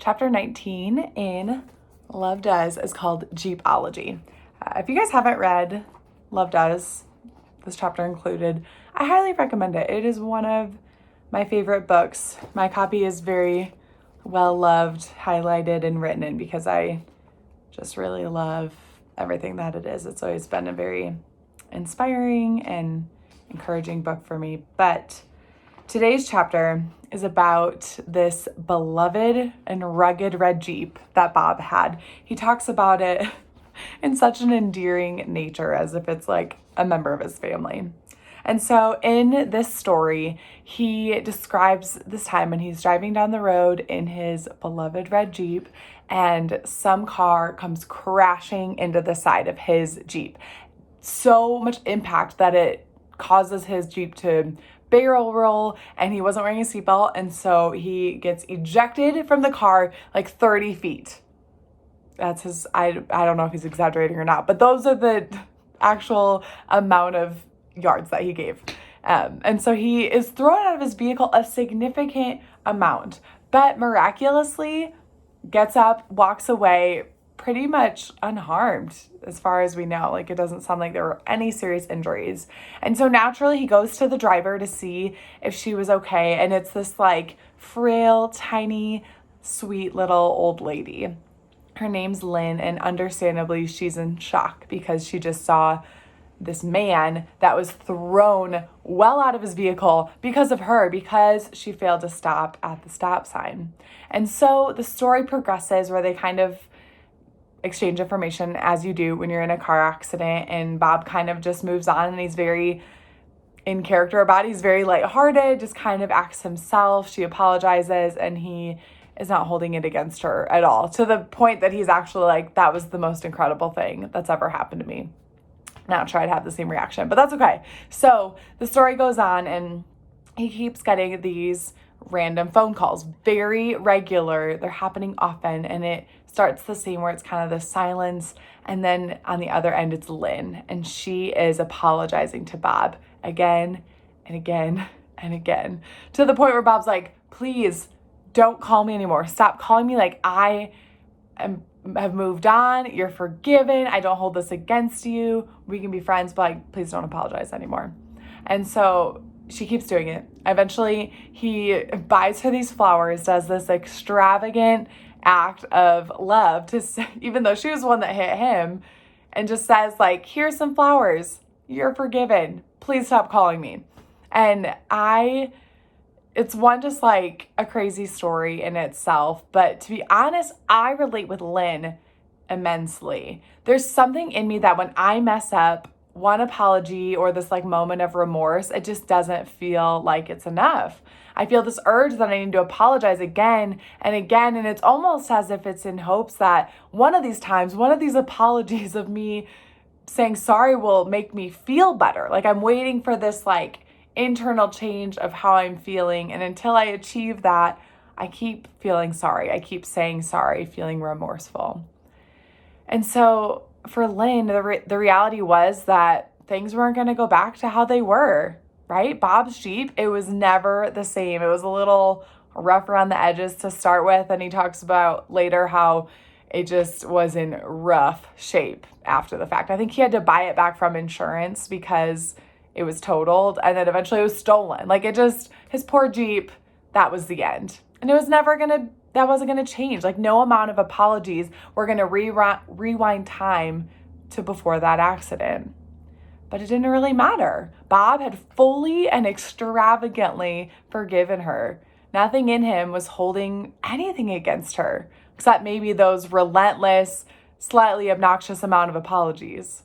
Chapter 19 in Love Does is called Jeepology. If you guys haven't read Love Does, this chapter included, I highly recommend it. It is one of my favorite books. My copy is very well loved, highlighted, and written in because I just really love everything that it is. It's always been a very inspiring and encouraging book for me. But today's chapter is about this beloved and rugged red Jeep that Bob had. He talks about it in such an endearing nature as if it's like a member of his family. And so in this story, he describes this time when he's driving down the road in his beloved red Jeep and some car comes crashing into the side of his Jeep. So much impact that it causes his Jeep to barrel roll, and he wasn't wearing a seatbelt, and so he gets ejected from the car like 30 feet. That's his, I don't know if he's exaggerating or not, but those are the actual amount of yards that he gave. And so he is thrown out of his vehicle a significant amount, but miraculously gets up, walks away pretty much unharmed as far as we know. Like, it doesn't sound like there were any serious injuries. And so naturally he goes to the driver to see if she was okay. And it's this like frail, tiny, sweet little old lady. Her name's Lynn, and understandably she's in shock because she just saw this man that was thrown well out of his vehicle because of her, because she failed to stop at the stop sign. And so the story progresses where they kind of exchange information as you do when you're in a car accident, and Bob kind of just moves on, and he's very in character about it. He's very lighthearted, just kind of acts himself. She apologizes, and he is not holding it against her at all, to the point that he's actually like, that was the most incredible thing that's ever happened to me. Not sure I'd have the same reaction, but that's okay. So the story goes on, and he keeps getting these random phone calls, very regular. They're happening often, and it starts the same where it's kind of the silence, and then on the other end it's Lynn, and she is apologizing to Bob again and again and again, to the point where Bob's like, please don't call me anymore. Stop calling me. Like, have moved on. You're forgiven. I don't hold this against you. We can be friends, but like, please don't apologize anymore. And so she keeps doing it. Eventually he buys her these flowers, does this extravagant act of love to say, even though she was the one that hit him, and just says like, here's some flowers. You're forgiven. Please stop calling me. And it's one just like a crazy story in itself. But to be honest, I relate with Lynn immensely. There's something in me that when I mess up, one apology or this like moment of remorse, it just doesn't feel like it's enough. I feel this urge that I need to apologize again and again. And it's almost as if it's in hopes that one of these times, one of these apologies of me saying sorry will make me feel better. Like, I'm waiting for this like internal change of how I'm feeling. And until I achieve that, I keep feeling sorry. I keep saying sorry, feeling remorseful. And so for Lynn, the reality was that things weren't going to go back to how they were, right? Bob's Jeep, it was never the same. It was a little rough around the edges to start with. And he talks about later how it just was in rough shape after the fact. I think he had to buy it back from insurance because it was totaled, and then eventually it was stolen. Like, it just, his poor Jeep, that was the end. And it was never that wasn't gonna change. Like, no amount of apologies were gonna rewind time to before that accident. But it didn't really matter. Bob had fully and extravagantly forgiven her. Nothing in him was holding anything against her, except maybe those relentless, slightly obnoxious amount of apologies.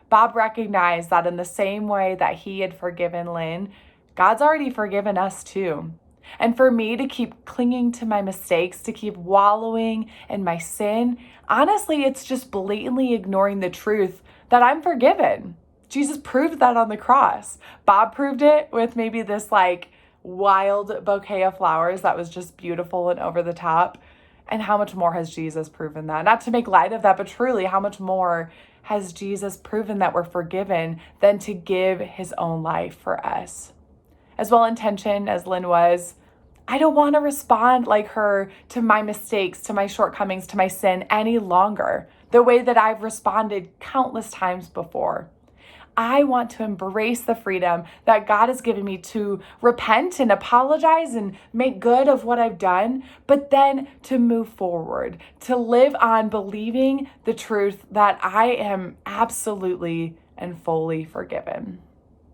Bob recognized that in the same way that he had forgiven Lynn, God's already forgiven us too. And for me to keep clinging to my mistakes, to keep wallowing in my sin, honestly, it's just blatantly ignoring the truth that I'm forgiven. Jesus proved that on the cross. Bob proved it with maybe this like wild bouquet of flowers that was just beautiful and over the top. And how much more has Jesus proven that? Not to make light of that, but truly, how much more has Jesus proven that we're forgiven than to give his own life for us? As well-intentioned as Lynn was, I don't want to respond like her to my mistakes, to my shortcomings, to my sin any longer, the way that I've responded countless times before. I want to embrace the freedom that God has given me to repent and apologize and make good of what I've done, but then to move forward, to live on believing the truth that I am absolutely and fully forgiven.